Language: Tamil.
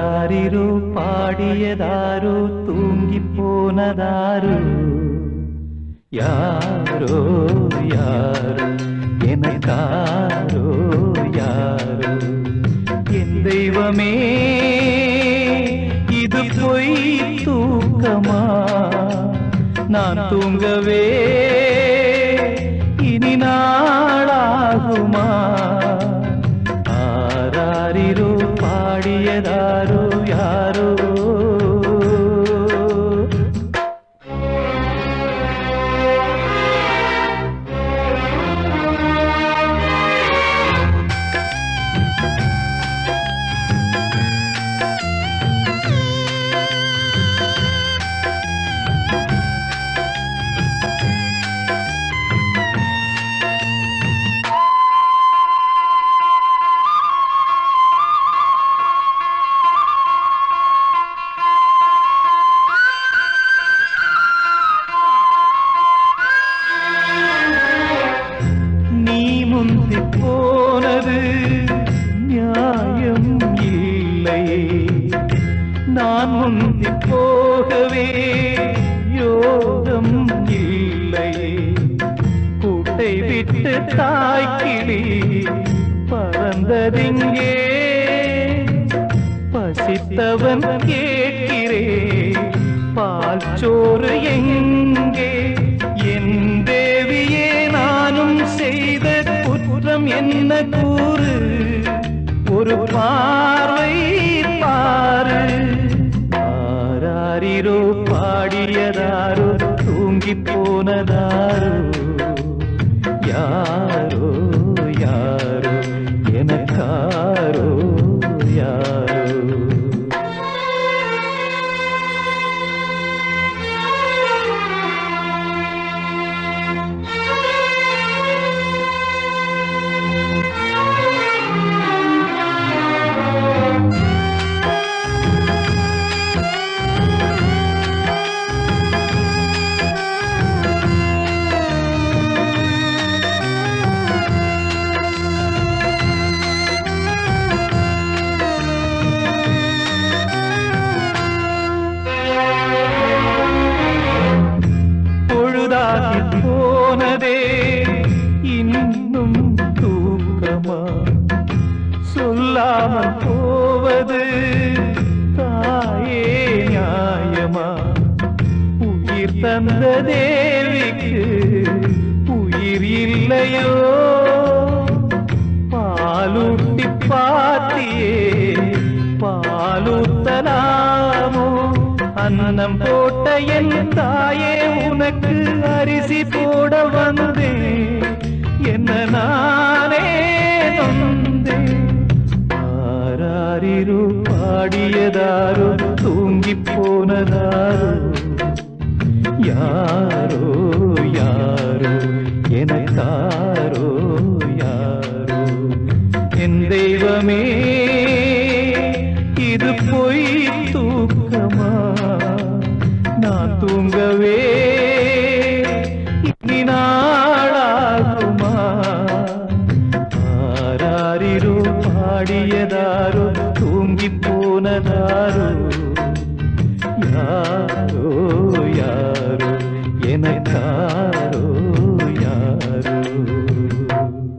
ஆராரிரோ பாடியதாரோ தூங்கி போனதாரோ யாரோ யாரோ எனக்காரோ யாரோ என் தெய்வமே இது பொய் தூக்கமா நான் தூங்கவே இனி நாளாகுமா ஆராரிரோ பாடியதாரோ யாரோ போனது நியாயம் இல்லை நான் முந்தி போகவே யோகம் இல்லை கூட்டை விட்டு தாய்க்கிளி பறந்ததிங்கே பசித்தவன் கேட்கிறே பால் சோறு எங்கே என் தேவியே நானும் செய்த குற்றம் என்ன கூறு ஒரு பார்வை பாரு ஆராரிரோ பாடியதாரோ தூங்கி போனதாரோ யாரோ யாரோ எனக்காரோ யாரோ போனதே இன்னும் தூக்கமா சொல்லாமல் போவது தாயே நியாயமா உயிர் தந்த தேவிக்கு உயிர் இல்லையோ பாலூட்டி பாத்தியே பாலூத்தலாமோ அன்னம் போட்ட என் தாயே உனக்கு அரிசி போட வந்தேன் என்ன நானே நொந்தேன் ஆராரிரோ பாடியதாரோ தூங்கி போனதாரோ யாரோ யாரோ எனக்காரோ யாரோ என் தெய்வமே இது பொய் தூக்கமா நான் தூங்கவே இனி நாளாகுமா ஆராரிரோ பாடியதாரோ தூங்கி போனதாரோ யாரோ யாரோ எனக்கா